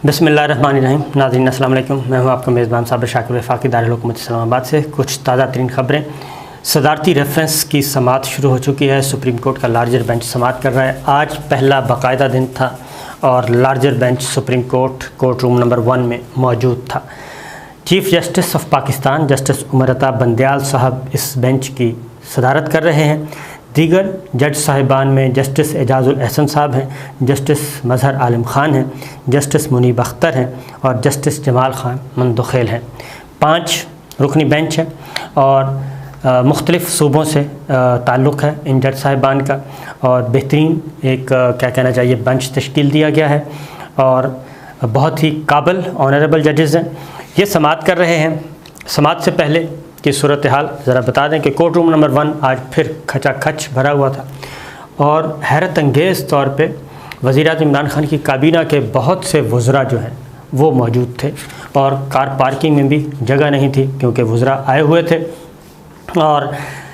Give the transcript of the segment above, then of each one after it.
बिस्मिल्लाहिर्रहमानिर्रहीम। नाज़रीन अस्सलाम वालेकुम। मैं हूं आपका मेज़बान साबिर शाकिर वफाकी दारुल हुकूमत इस्लामाबाद से। कुछ ताज़ा तरीन ख़बरें। सदारती रेफरेंस की समाअत शुरू हो चुकी है। सुप्रीम कोर्ट का लार्जर बेंच समाअत कर रहा है। आज पहला बाकायदा दिन था और larger bench supreme court room number 1 में मौजूद था। Chief justice of Pakistan justice Umar Ata Bandial साहब इस बेंच की सदारत कर रहे हैं। दीगर जज साहिबान में जस्टिस एजाज़ुल एहसन साहब हैं, जस्टिस मज़हर आलम ख़ान हैं, जस्टिस मुनीब अख्तर हैं और जस्टिस जमाल ख़ान मंदखेल हैं। 5 रुकनी बेंच है और मुख्तलिफ़ सूबों से ताल्लुक़ है इन जज साहिबान का और बेहतरीन एक क्या कहना चाहिए बेंच तश्कील दिया गया है और बहुत ही काबिल ऑनरेबल जजेज़ हैं। ये समाअत कर रहे हैं। समाअत से पहले की सूरत हाल ज़रा बता दें कि कोर्ट रूम नंबर 1 आज फिर खचाखच भरा हुआ था और हैरत अंगेज़ तौर पे वज़ीर-ए-आज़म इमरान खान की काबीना के बहुत से वज़रा जो हैं वो मौजूद थे और कार पार्किंग में भी जगह नहीं थी क्योंकि वज़रा आए हुए थे। और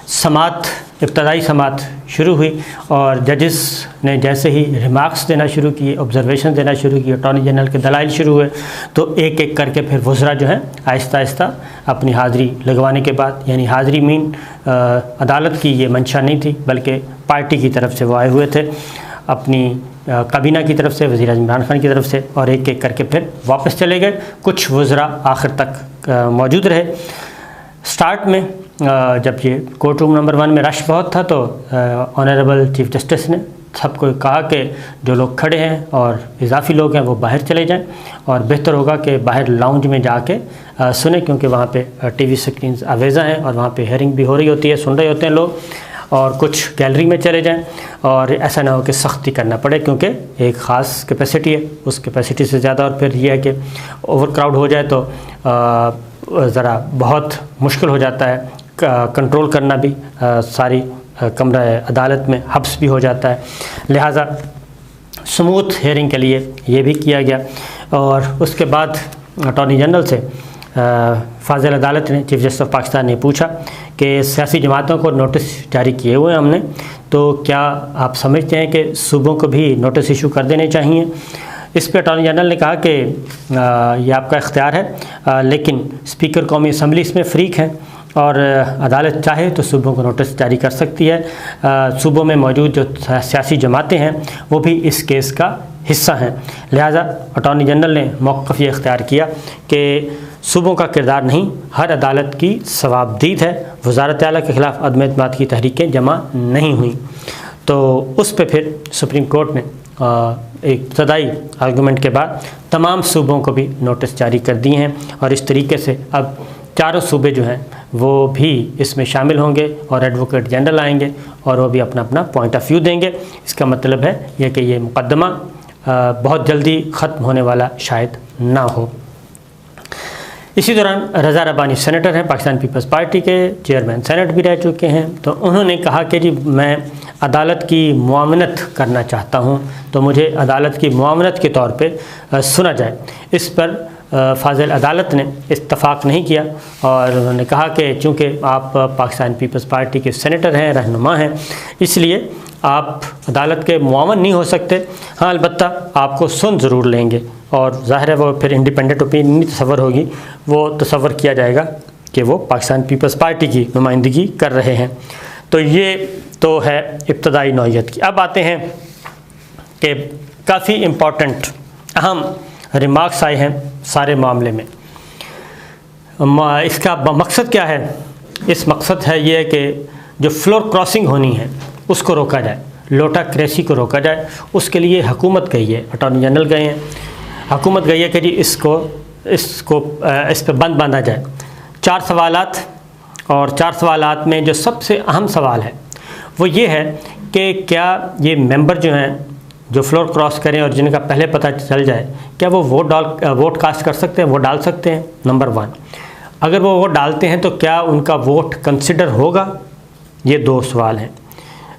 समाअत इब्तदाई समाअत शुरू हुई और जजेस ने जैसे ही रिमार्क्स देना शुरू किए, ऑब्जर्वेशन देना शुरू किए, अटॉर्नी जनरल के दलाइल शुरू हुए तो एक एक करके फिर वज़रा जो हैं आहिस्ता आहिस्ता अपनी हाज़िरी लगवाने के बाद, यानी हाज़िरी मीन अदालत की ये मंशा नहीं थी बल्कि पार्टी की तरफ से वो आए हुए थे, अपनी काबीना की तरफ से, वज़ीर-ए-आज़म इमरान खान की तरफ से, और एक एक करके फिर वापस चले गए। कुछ वज़रा आखिर तक मौजूद रहे। स्टार्ट में जब ये कोर्ट रूम नंबर 1 में रश बहुत था तो ऑनरेबल चीफ़ जस्टिस ने सबको कहा कि जो लोग खड़े हैं और इजाफी लोग हैं वो बाहर चले जाएं और बेहतर होगा कि बाहर लाउंज में जाके सुने, क्योंकि वहाँ पे टीवी स्क्रीन्स आवेज़ा हैं और वहाँ पे हेयरिंग भी हो रही होती है, सुन रहे होते हैं लोग। और कुछ गैलरी में चले जाएं और ऐसा ना हो कि सख्ती करना पड़े क्योंकि एक ख़ास कैपेसिटी है, उस कैपेसिटी से ज़्यादा और फिर यह है कि ओवर क्राउड हो जाए तो ज़रा बहुत मुश्किल हो जाता है कंट्रोल करना भी, सारी कमरा अदालत में हब्स भी हो जाता है। लिहाजा स्मूथ हेयरिंग के लिए ये भी किया गया। और उसके बाद अटॉर्नी जनरल से फाजिल अदालत ने, चीफ़ जस्टिस ऑफ पाकिस्तान ने पूछा कि सियासी जमातों को नोटिस जारी किए हुए हैं हमने, तो क्या आप समझते हैं कि सूबों को भी नोटिस इशू कर देने चाहिए? इस पर अटॉर्नी जनरल ने कहा कि ये आपका इख्तियार है, लेकिन स्पीकर कौमी असम्बली इसमें फ़रीक है और अदालत चाहे तो सूबों को नोटिस जारी कर सकती है। सूबों में मौजूद जो सियासी जमातें हैं वो भी इस केस का हिस्सा हैं। लिहाजा अटॉर्नी जनरल ने मौक़िफ़ ये इख्तियार किया कि सूबों का किरदार नहीं, हर अदालत की सवाबदीद है। वज़ारत आला के ख़िलाफ़ अदम एतमाद की तहरीकें जमा नहीं हुई, तो उस पर फिर सुप्रीम कोर्ट ने एक इब्तदाई आर्गूमेंट के बाद तमाम सूबों को भी नोटिस जारी कर दिए हैं और इस तरीके से अब 4 सूबे जो हैं वो भी इसमें शामिल होंगे और एडवोकेट जनरल आएंगे और वो भी अपना अपना पॉइंट ऑफ व्यू देंगे। इसका मतलब है यह कि ये मुकदमा बहुत जल्दी ख़त्म होने वाला शायद ना हो। इसी दौरान रज़ा रब्बानी सेनेटर हैं, पाकिस्तान पीपल्स पार्टी के चेयरमैन सेनेट भी रह चुके हैं, तो उन्होंने कहा कि जी मैं अदालत की मुआवनत करना चाहता हूं, तो मुझे अदालत की मुआवनत के तौर पे सुना जाए। इस पर फाजिल अदालत ने इत्तफ़ाक़ नहीं किया और उन्होंने कहा कि चूँकि आप पाकिस्तान पीपल्स पार्टी के सेनेटर हैं, रहनुमा हैं, इसलिए आप अदालत के मुआवन नहीं हो सकते। हाँ, अलबत्ता आपको सुन ज़रूर लेंगे और ज़ाहिर है वो फिर इंडिपेंडेंट ओपिनियन नहीं तसव्वुर होगी, वो तसव्वुर किया जाएगा कि वो पाकिस्तान पीपल्स पार्टी की नुमाइंदगी कर रहे हैं। तो ये तो है इब्तदाई नौइयत की। अब आते हैं कि काफ़ी इम्पॉर्टेंट अहम रिमार्क्स आए हैं सारे मामले में। इसका मकसद क्या है? इस मकसद है ये कि जो फ्लोर क्रॉसिंग होनी है उसको रोका जाए, लोटा क्रेसी को रोका जाए। उसके लिए हुकूमत गई है, अटॉर्नी जनरल गए हैं, हुकूमत गई है कि जी इस पर बंद बांधा जाए। 4 सवालात और 4 सवालात में जो सबसे अहम सवाल है वो ये है कि क्या ये मेंबर जो हैं जो फ्लोर क्रॉस करें और जिनका पहले पता चल जाए, क्या वो वोट कास्ट कर सकते हैं, वोट डाल सकते हैं? नंबर 1, अगर वो वोट डालते हैं तो क्या उनका वोट कंसिडर होगा? ये 2 सवाल हैं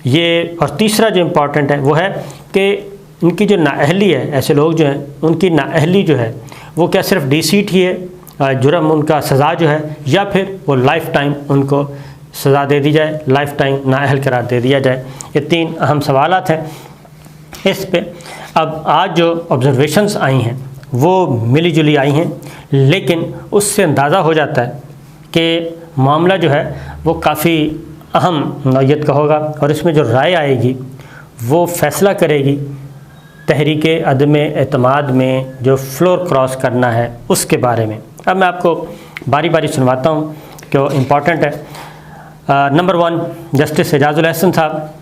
ये। और तीसरा जो इम्पॉर्टेंट है वो है कि इनकी जो नाअहली है, ऐसे लोग जो हैं उनकी नाअहली जो है वो क्या सिर्फ डीसीट ही है, जुर्म उनका सज़ा जो है, या फिर वो लाइफ टाइम उनको सज़ा दे दी जाए, लाइफ टाइम नाअहल करार दे दिया जाए? ये 3 अहम सवालात हैं। इस पे अब आज जो ऑब्जर्वेशंस आई हैं वो मिली जुली आई हैं, लेकिन उससे अंदाज़ा हो जाता है कि मामला जो है वो काफ़ी अहम नौइयत का होगा और इसमें जो राय आएगी वो फ़ैसला करेगी तहरीक अदम एतमाद में जो फ्लोर क्रॉस करना है उसके बारे में। अब मैं आपको बारी बारी सुनवाता हूँ कि वो इम्पॉर्टेंट है। नंबर 1, जस्टिस एजाजुल अहसन साहब,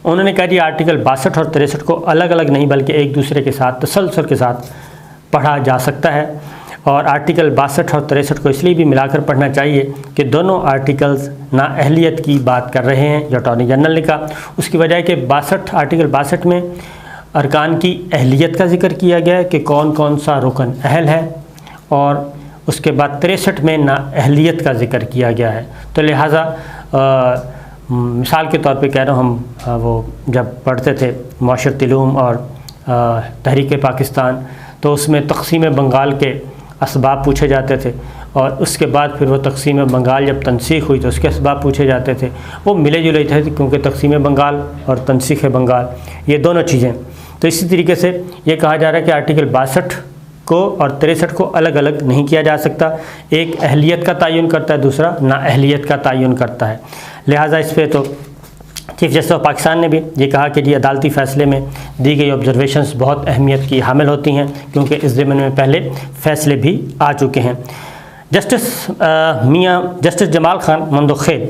उन्होंने कहा जी आर्टिकल 62 और 63 को अलग अलग नहीं बल्कि एक दूसरे के साथ तसलसल के साथ पढ़ा जा सकता है और आर्टिकल 62 और 63 को इसलिए भी मिलाकर पढ़ना चाहिए कि दोनों आर्टिकल्स नाअहलियत की बात कर रहे हैं, जो अटॉर्नी जनरल ने कहा। उसकी वजह है कि आर्टिकल 62 में अरकान की अहलियत का जिक्र किया गया है कि कौन कौन सा रुकन अहल है, और उसके बाद 63 में नाअहलियत का जिक्र किया गया है। तो लिहाजा मिसाल के तौर पे कह रहा हूँ, हम वो जब पढ़ते थे मुआशरती उलूम और तहरीक पाकिस्तान, तो उसमें तक़सीम बंगाल के असबाब पूछे जाते थे और उसके बाद फिर वो तक़सीम बंगाल जब तनसीख हुई तो उसके असबाब पूछे जाते थे। वो मिले जुले थे क्योंकि तक़सीम बंगाल और तनसीख बंगाल ये दोनों चीज़ें। तो इसी तरीके से ये कहा जा रहा है कि आर्टिकल 62 को और 63 को अलग अलग नहीं किया जा सकता। एक अहलियत का तयन करता है, दूसरा नाअहलियत का तयन करता है। लिहाजा इस पर तो चीफ जस्टिस ऑफ पाकिस्तान ने भी ये कहा कि जी अदालती फ़ैसले में दी गई ऑब्जर्वेशंस बहुत अहमियत की हामिल होती हैं क्योंकि इस ज़िम्मन में पहले फ़ैसले भी आ चुके हैं। जस्टिस जमाल खान मंदोखेल,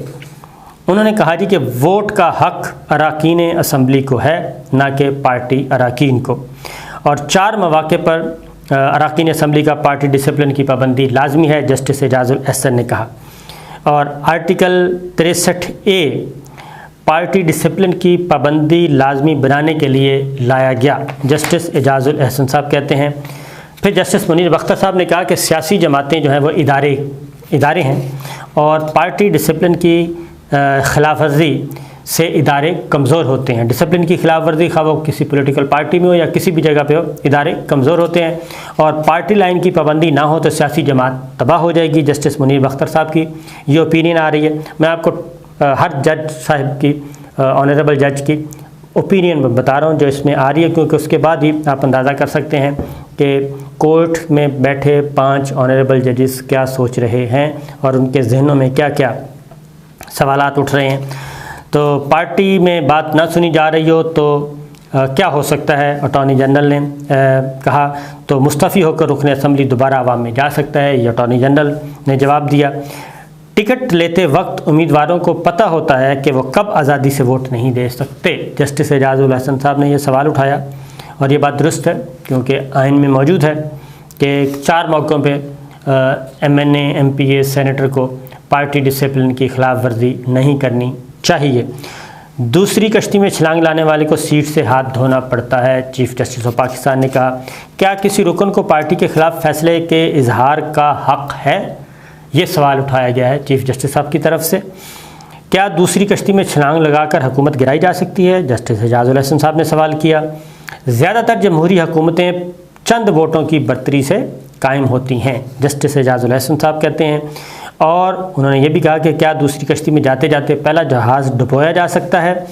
उन्होंने कहा जी कि वोट का हक़ अरकान असम्बली को है, ना कि पार्टी अरकान को, और 4 मौक़े पर अरकान असम्बली का पार्टी डिसिप्लिन की पाबंदी लाजमी है, जस्टिस एजाजुल अहसन ने कहा। और आर्टिकल 63A पार्टी डिसिप्लिन की पाबंदी लाजमी बनाने के लिए लाया गया, जस्टिस एजाजुल अहसन साहब कहते हैं। फिर जस्टिस मुनीर बख्तर साहब ने कहा कि सियासी जमातें जो हैं वो इदारे हैं और पार्टी डिसिप्लिन की खिलाफ वर्जी से इदारे कमज़ोर होते हैं। डिसिप्लिन की खिलाफ वर्जी खा वो किसी पॉलिटिकल पार्टी में हो या किसी भी जगह पे हो, इदारे कमज़ोर होते हैं और पार्टी लाइन की पाबंदी ना हो तो सियासी जमात तबाह हो जाएगी। जस्टिस मुनीर बख्तर साहब की ये ओपिनियन आ रही है। मैं आपको हर जज साहब की, ऑनरेबल जज की ओपिनियन बता रहा हूँ जो इसमें आ रही है, क्योंकि उसके बाद ही आप अंदाज़ा कर सकते हैं कि कोर्ट में बैठे 5 ऑनरेबल जजेस क्या सोच रहे हैं और उनके जहनों में क्या क्या सवालात उठ रहे हैं। तो पार्टी में बात ना सुनी जा रही हो तो क्या हो सकता है, अटॉर्नी जनरल ने कहा, तो मुस्तफ़ी होकर रुकन असम्बली दोबारा आवाम में जा सकता है, ये अटॉर्नी जनरल ने जवाब दिया। टिकट लेते वक्त उम्मीदवारों को पता होता है कि वो कब आज़ादी से वोट नहीं दे सकते। जस्टिस एजाजुल अहसन साहब ने यह सवाल उठाया और ये बात दुरुस्त है क्योंकि आइन में मौजूद है कि 4 मौक़ों पे MNA MPA सेनेटर को पार्टी डिसिप्लिन की खिलाफ वर्जी नहीं करनी चाहिए। दूसरी कश्ती में छलांग लाने वाले को सीट से हाथ धोना पड़ता है, चीफ जस्टिस ऑफ पाकिस्तान ने कहा। क्या किसी रुकन को पार्टी के ख़िलाफ़ फैसले के इजहार का हक़ है, ये सवाल उठाया गया है चीफ जस्टिस साहब की तरफ से। क्या दूसरी कश्ती में छलांग लगाकर हुकूमत गिराई जा सकती है, जस्टिस एजाजुल अहसन साहब ने सवाल किया। ज़्यादातर जमहूरी हुकूमतें चंद वोटों की बर्तरी से कायम होती हैं, जस्टिस एजाजुल अहसन साहब कहते हैं। और उन्होंने ये भी कहा कि क्या दूसरी कश्ती में जाते जाते पहला जहाज़ डुबोया जा सकता है।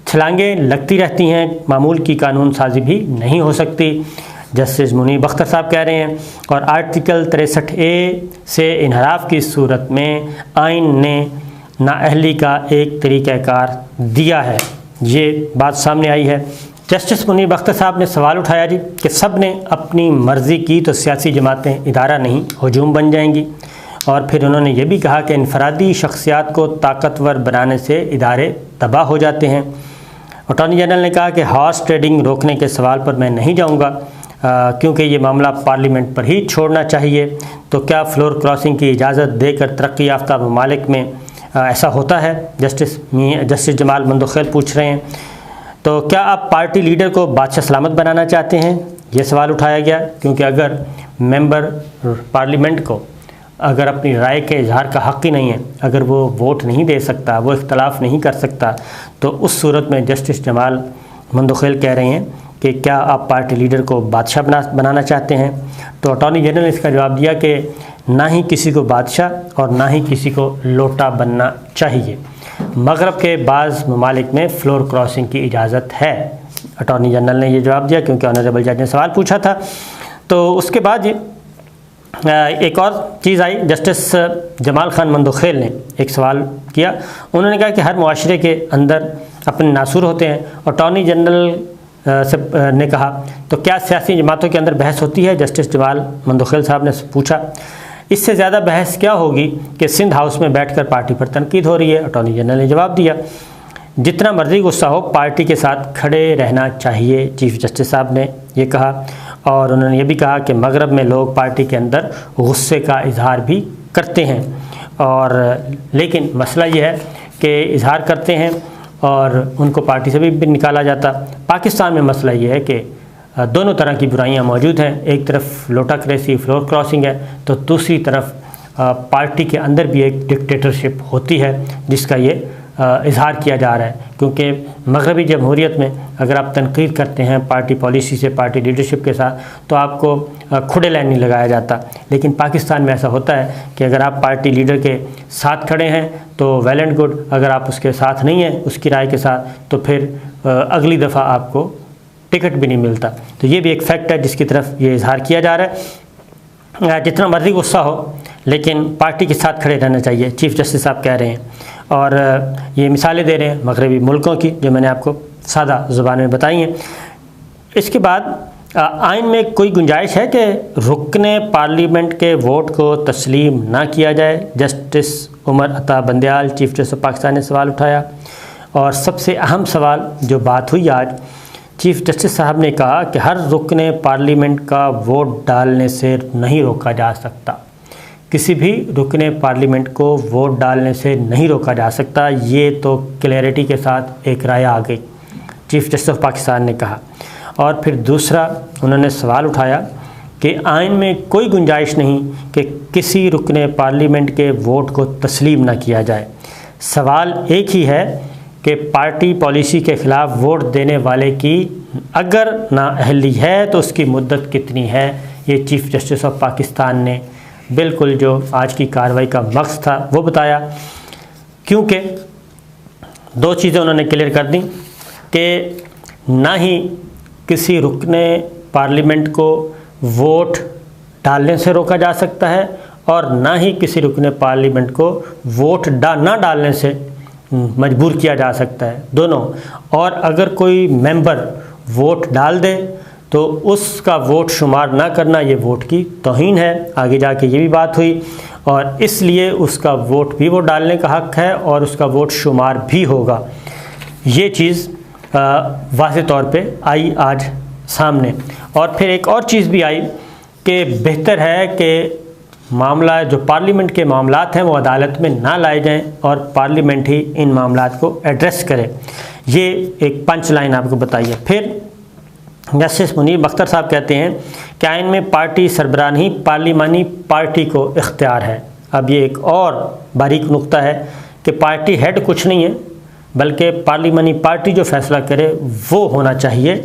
छलांगें लगती रहती हैं, मामूल की कानून साजी भी नहीं हो सकती, जस्टिस मुनीर बख्तर साहब कह रहे हैं। और आर्टिकल 63A से इनहराफ की सूरत में आइन ने नाअहली का एक तरीक़ाकार दिया है, ये बात सामने आई है। जस्टिस मुनीर बख्तर साहब ने सवाल उठाया जी कि सब ने अपनी मर्ज़ी की तो सियासी जमातें इदारा नहीं हजूम बन जाएंगी। और फिर उन्होंने ये भी कहा कि इनफरादी शख्सियात को ताकतवर बनाने से इदारे तबाह हो जाते हैं। अटॉर्नी जनरल ने कहा कि हॉर्स ट्रेडिंग रोकने के सवाल पर मैं नहीं जाऊंगा क्योंकि ये मामला पार्लियामेंट पर ही छोड़ना चाहिए। तो क्या फ्लोर क्रॉसिंग की इजाज़त देकर तरक्की याफ्ता ममालिक में ऐसा होता है, जस्टिस जमाल मंदोखेल पूछ रहे हैं। तो क्या आप पार्टी लीडर को बादशाह सलामत बनाना चाहते हैं, ये सवाल उठाया गया, क्योंकि अगर मेंबर पार्लियामेंट को अगर अपनी राय के इजहार का हक़ ही नहीं है, अगर वो वोट नहीं दे सकता, वो इख्तलाफ नहीं कर सकता, तो उस सूरत में जस्टिस जमाल मंदोखेल कह रहे हैं कि क्या आप पार्टी लीडर को बादशाह बनाना चाहते हैं। तो अटॉर्नी जनरल ने इसका जवाब दिया कि ना ही किसी को बादशाह और ना ही किसी को लोटा बनना चाहिए। मगरब के बाज़ ममालिक में फ्लोर क्रॉसिंग की इजाज़त है, अटॉर्नी जनरल ने ये जवाब दिया क्योंकि ऑनरेबल जज ने सवाल पूछा था। तो उसके बाद एक और चीज़ आई, जस्टिस जमाल खान मंदोखेल ने एक सवाल किया। उन्होंने कहा कि हर मुआशरे के अंदर अपने नासूर होते हैं। अटॉर्नी जनरल ने कहा तो क्या सियासी जमातों के अंदर बहस होती है? जस्टिस जमाल मंदोखेल साहब ने पूछा। इससे ज़्यादा बहस क्या होगी कि सिंध हाउस में बैठकर पार्टी पर तनकीद हो रही है। अटॉर्नी जनरल ने जवाब दिया, जितना मर्जी गुस्सा हो पार्टी के साथ खड़े रहना चाहिए, चीफ जस्टिस साहब ने ये कहा। और उन्होंने ये भी कहा कि मगरब में लोग पार्टी के अंदर गुस्से का इजहार भी करते हैं, और लेकिन मसला ये है कि इजहार करते हैं और उनको पार्टी से भी निकाला जाता। पाकिस्तान में मसला ये है कि दोनों तरह की बुराइयां मौजूद हैं। एक तरफ लोटाक्रेसी, फ्लोर क्रॉसिंग है, तो दूसरी तरफ पार्टी के अंदर भी एक डिक्टेटरशिप होती है जिसका ये इजहार किया जा रहा है। क्योंकि मगरबी जमहूरियत में अगर आप तनकीद करते हैं पार्टी पॉलिसी से, पार्टी लीडरशिप के साथ, तो आपको खुले लाइन नहीं लगाया जाता। लेकिन पाकिस्तान में ऐसा होता है कि अगर आप पार्टी लीडर के साथ खड़े हैं तो वेल एंड गुड, अगर आप उसके साथ नहीं हैं, उसकी राय के साथ, तो फिर अगली दफ़ा आपको टिकट भी नहीं मिलता। तो ये भी एक फैक्ट है जिसकी तरफ ये इजहार किया जा रहा है। जितना मर्जी गुस्सा हो लेकिन पार्टी के साथ खड़े रहना चाहिए, चीफ जस्टिस साहब कह रहे हैं। और ये मिसालें दे रहे हैं मगरबी मुल्कों की, जो मैंने आपको सादा ज़ुबान में बताई हैं। इसके बाद आइन में कोई गुंजाइश है कि रुकने पार्लियामेंट के वोट को तस्लीम ना किया जाए? Justice Umar Ata Bandial, chief justice of Pakistan ने सवाल उठाया। और सबसे अहम सवाल जो बात हुई आज, चीफ जस्टिस साहब ने कहा कि हर रुकने पार्लियामेंट का वोट डालने से नहीं रोका जा सकता। किसी भी रुकने पार्लियामेंट को वोट डालने से नहीं रोका जा सकता। ये तो क्लैरिटी के साथ एक राय आ गई, चीफ जस्टिस ऑफ पाकिस्तान ने कहा। और फिर दूसरा उन्होंने सवाल उठाया कि आइन में कोई गुंजाइश नहीं कि किसी रुकने पार्लियामेंट के वोट को तस्लीम ना किया जाए। सवाल एक ही है कि पार्टी पॉलिसी के ख़िलाफ़ वोट देने वाले की अगर नाअहली है तो उसकी मुद्दत कितनी है। ये चीफ जस्टिस ऑफ पाकिस्तान ने बिल्कुल जो आज की कार्रवाई का मकसद था वो बताया। क्योंकि दो चीज़ें उन्होंने क्लियर कर दी कि ना ही किसी रुकने पार्लियामेंट को वोट डालने से रोका जा सकता है और ना ही किसी रुकने पार्लियामेंट को वोट ना डालने से मजबूर किया जा सकता है, दोनों। और अगर कोई मेंबर वोट डाल दे तो उसका वोट शुमार ना करना ये वोट की तौहीन है। आगे जाके ये भी बात हुई और इसलिए उसका वोट भी वो डालने का हक़ है और उसका वोट शुमार भी होगा। ये चीज़ वाज़े तौर पे आई आज सामने। और फिर एक और चीज़ भी आई कि बेहतर है कि मामला जो पार्लियामेंट के मामलात हैं वो अदालत में ना लाए जाएं और पार्लियामेंट ही इन मामलात को एड्रेस करे। ये एक पंच लाइन आपको बताइए। फिर जस्टिस मुनीब अख्तर साहब कहते हैं कि आइन में पार्टी सरबराही पार्लिमानी पार्टी को इख्तियार है। अब ये एक और बारीक नुक्ता है कि पार्टी हेड कुछ नहीं है, बल्कि पार्लिमानी पार्टी जो फैसला करे वो होना चाहिए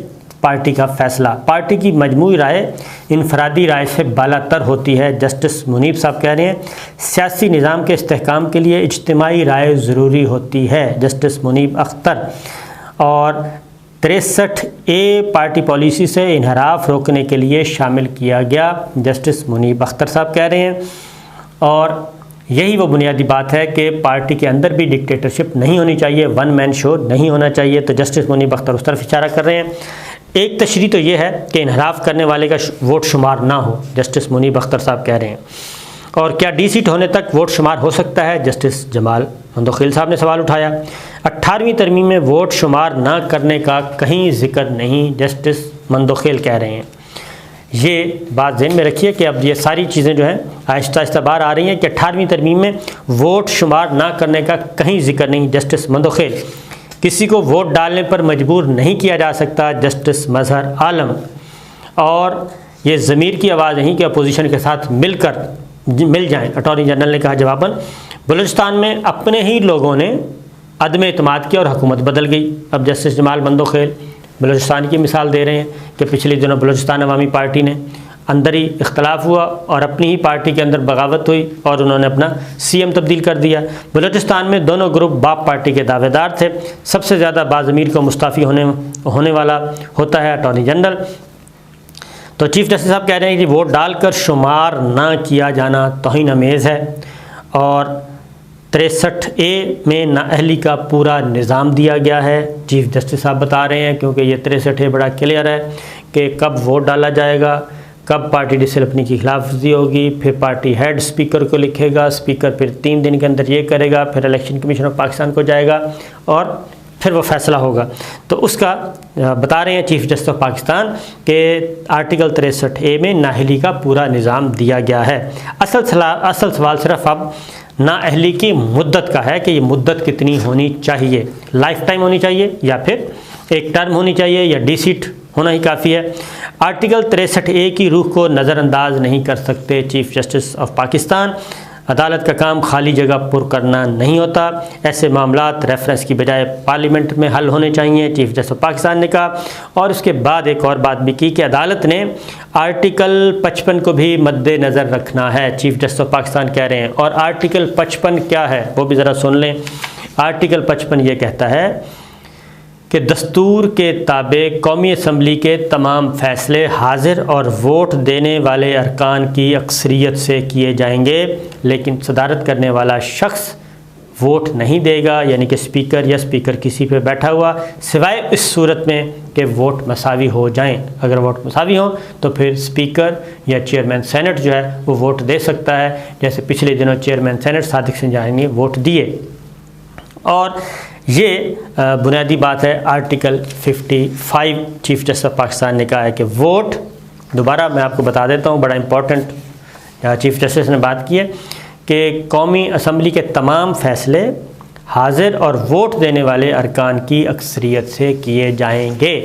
पार्टी का फ़ैसला। पार्टी की मजमूई राय इनफरादी राय से बालातर होती है। जस्टिस मुनीब साहब कह रहे हैं सियासी निज़ाम के इस्तेहकाम के लिए इज्तिमाई राय ज़रूरी होती है। जस्टिस मुनीब अख्तर। और 63A पार्टी पॉलिसी से इनहराफ रोकने के लिए शामिल किया गया, जस्टिस मुनीब अख्तर साहब कह रहे हैं। और यही वो बुनियादी बात है कि पार्टी के अंदर भी डिक्टेटरशिप नहीं होनी चाहिए, वन मैन शो नहीं होना चाहिए। तो जस्टिस मुनीब अख्तर उस तरफ इशारा कर रहे हैं। एक तशरीह तो ये है कि इनहराफ करने वाले का वोट शुमार ना हो, जस्टिस मुनीब अख्तर साहब कह रहे हैं। और क्या डी सीट होने तक वोट शुमार हो सकता है? जस्टिस जमाल मंदोखेल साहब ने सवाल उठाया। 18वीं तरमीम में वोट शुमार ना करने का कहीं जिक्र नहीं, जस्टिस मंदोखेल कह रहे हैं। ये बात ज़हन में रखिए कि अब ये सारी चीज़ें जो हैं आहिस्ता आहिस्ता बाहर आ रही हैं कि 18वीं तरमीम में वोट शुमार ना करने का कहीं जिक्र नहीं, जस्टिस मंदोखेल। किसी को वोट डालने पर मजबूर नहीं किया जा सकता, जस्टिस मजहर आलम। और ये ज़मीर की आवाज़ नहीं कि अपोजिशन के साथ मिल जाएं, अटॉर्नी जनरल ने कहा जवाबन। बलूचिस्तान में अपने ही लोगों ने अदम एतमाद किया और हुकूमत बदल गई। अब जस्टिस जमाल मंदोखेल बलूचिस्तान की मिसाल दे रहे हैं कि पिछले दिनों बलूचिस्तान अवामी पार्टी ने अंदर ही इख्तलाफ हुआ और अपनी ही पार्टी के अंदर बगावत हुई और उन्होंने अपना CM तब्दील कर दिया। बलूचिस्तान में दोनों ग्रुप बाप पार्टी के दावेदार थे। सबसे ज़्यादा बाज़मीर को मुस्ताफ़ी होने वाला होता है अटॉर्नी जनरल। तो चीफ जस्टिस साहब कह रहे हैं कि वोट डालकर शुमार ना किया जाना तौहीन अमेज़ है और 63A में नाअहली का पूरा निज़ाम दिया गया है। चीफ जस्टिस साहब बता रहे हैं क्योंकि ये 63A बड़ा क्लियर है कि कब वोट डाला जाएगा, कब पार्टी डिसिप्लिन की खिलाफवर्जी होगी, फिर पार्टी हेड स्पीकर को लिखेगा, स्पीकर फिर 3 दिन के अंदर ये करेगा, फिर इलेक्शन कमीशन ऑफ पाकिस्तान को जाएगा और फिर वो फैसला होगा। तो उसका बता रहे हैं चीफ जस्टिस ऑफ पाकिस्तान कि आर्टिकल 63A में नाअहली का पूरा निज़ाम दिया गया है। असल सवाल सिर्फ अब नाअहली की मुद्दत का है कि ये मुद्दत कितनी होनी चाहिए, लाइफ टाइम होनी चाहिए या फिर एक टर्म होनी चाहिए या डी-सीट होना ही काफ़ी है। आर्टिकल 63A की रूह को नज़रअंदाज नहीं कर सकते चीफ जस्टिस ऑफ पाकिस्तान। अदालत का काम खाली जगह पुर करना नहीं होता, ऐसे मामलात रेफरेंस की बजाय पार्लियामेंट में हल होने चाहिए, चीफ जस्टिस ऑफ पाकिस्तान ने कहा। और उसके बाद एक और बात भी की कि अदालत ने आर्टिकल 55 को भी मद्देनज़र रखना है, चीफ जस्टिस ऑफ पाकिस्तान कह रहे हैं। और आर्टिकल 55 क्या है वो भी ज़रा सुन लें। आर्टिकल 55 ये कहता है कि दस्तूर के ताबे कौमी असम्बली के तमाम फ़ैसले हाजिर और वोट देने वाले अरकान की अक्सरियत से किए जाएंगे, लेकिन सदारत करने वाला शख्स वोट नहीं देगा, यानी कि स्पीकर या स्पीकर किसी पे बैठा हुआ, सिवाय इस सूरत में कि वोट मसावी हो जाएं। अगर वोट मसावी हो तो फिर स्पीकर या चेयरमैन सेनेट जो है वो वोट दे सकता है, जैसे पिछले दिनों चेयरमैन सेनेट सादिक सिंजानी ने वोट दिए। और ये बुनियादी बात है। Article 55 chief justice of Pakistan ने कहा है कि वोट, दोबारा मैं आपको बता देता हूँ, बड़ा इम्पोर्टेंट चीफ जस्टिस ने बात की है कि कौमी असम्बली के तमाम फ़ैसले हाजिर और वोट देने वाले अरकान की अक्सरियत से किए जाएंगे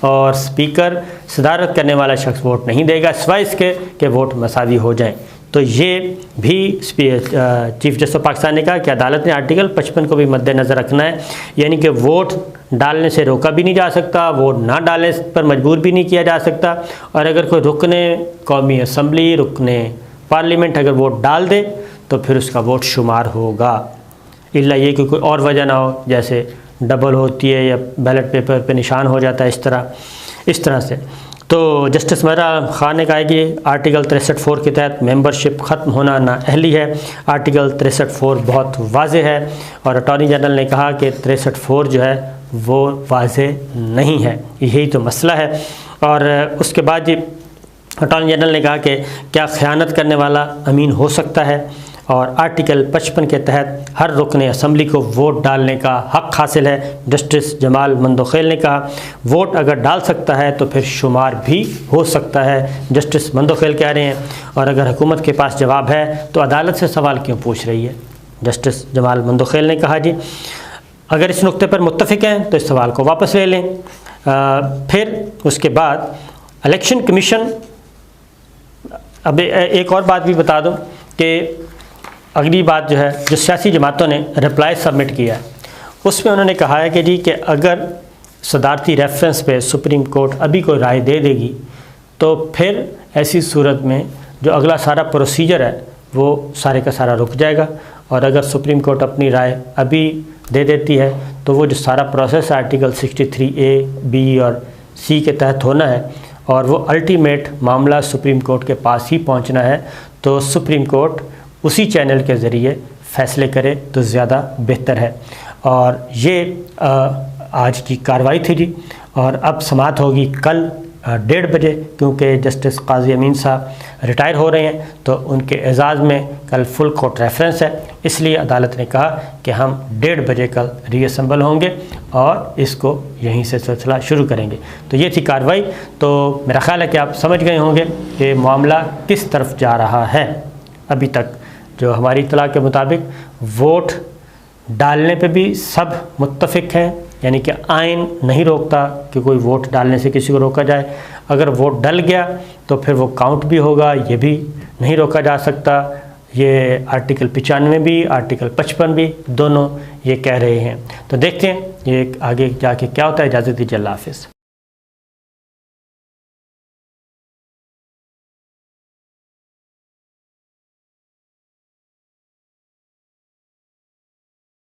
और स्पीकर सदारत करने वाला शख्स वोट नहीं देगा, सिवाय इसके कि वोट मसावी हो जाएं। तो ये भी चीफ जस्टिस ऑफ पाकिस्तान ने कहा कि अदालत ने आर्टिकल 55 को भी मद्देनज़र रखना है, यानी कि वोट डालने से रोका भी नहीं जा सकता, वोट ना डालने पर मजबूर भी नहीं किया जा सकता। और अगर कोई रुकने कौमी असम्बली, रुकने पार्लियामेंट अगर वोट डाल दे तो फिर उसका वोट शुमार होगा, इल्ला ये कि कोई और वजह ना हो, जैसे डबल होती है या बैलेट पेपर पे निशान हो जाता है, इस तरह से। तो जस्टिस मेहरा खान ने कहा कि आर्टिकल 63(4) के तहत मेंबरशिप ख़त्म होना नाअहली है। आर्टिकल 63(4) बहुत वाज़े है और अटॉर्नी जनरल ने कहा कि 63(4) जो है वो वाज़े नहीं है, यही तो मसला है। और उसके बाद अटॉर्नी जनरल ने कहा कि क्या ख़यानत करने वाला अमीन हो सकता है, और आर्टिकल 55 के तहत हर रुकन असम्बली को वोट डालने का हक़ हासिल है। जस्टिस जमाल मंदोखेल ने कहा वोट अगर डाल सकता है तो फिर शुमार भी हो सकता है, जस्टिस मंदोखेल कह रहे हैं। और अगर हुकूमत के पास जवाब है तो अदालत से सवाल क्यों पूछ रही है, जस्टिस जमाल मंदोखेल ने कहा जी अगर इस नुक्ते पर मुत्तफ़िक हैं तो इस सवाल को वापस ले लें। फिर उसके बाद इलेक्शन कमीशन, अब एक और बात भी बता दूं कि अगली बात जो है, जो सियासी जमातों ने रिप्लाई सबमिट किया है उसमें उन्होंने कहा है कि जी कि अगर सदारती रेफरेंस पे सुप्रीम कोर्ट अभी कोई राय दे देगी तो फिर ऐसी सूरत में जो अगला सारा प्रोसीजर है वो सारे का सारा रुक जाएगा। और अगर सुप्रीम कोर्ट अपनी राय अभी दे देती है तो वो जो सारा प्रोसेस आर्टिकल 63A, B और C के तहत होना है और वो अल्टीमेट मामला सुप्रीम कोर्ट के पास ही पहुंचना है, तो सुप्रीम कोर्ट उसी चैनल के ज़रिए फ़ैसले करे तो ज़्यादा बेहतर है। और ये आज की कार्रवाई थी जी, और अब समाअत होगी कल 1:30 बजे, क्योंकि जस्टिस काजी अमीन साहब रिटायर हो रहे हैं तो उनके एजाज़ में कल फुल कोर्ट रेफरेंस है, इसलिए अदालत ने कहा कि हम 1:30 बजे कल रीअसेंबल होंगे और इसको यहीं से सिलसिला शुरू करेंगे। तो ये थी कार्रवाई। तो मेरा ख़्याल है कि आप समझ गए होंगे कि मामला किस तरफ जा रहा है। अभी तक जो हमारी इत्तला के मुताबिक वोट डालने पे भी सब मुत्तफ़िक हैं, यानी कि आइन नहीं रोकता कि कोई वोट डालने से किसी को रोका जाए। अगर वोट डल गया तो फिर वो काउंट भी होगा, ये भी नहीं रोका जा सकता। ये आर्टिकल 95 भी, आर्टिकल 55 भी, दोनों ये कह रहे हैं। तो देखते हैं ये आगे जाके क्या होता है। इजाज़त दीजिए, अल्लाह हाफ़िज़।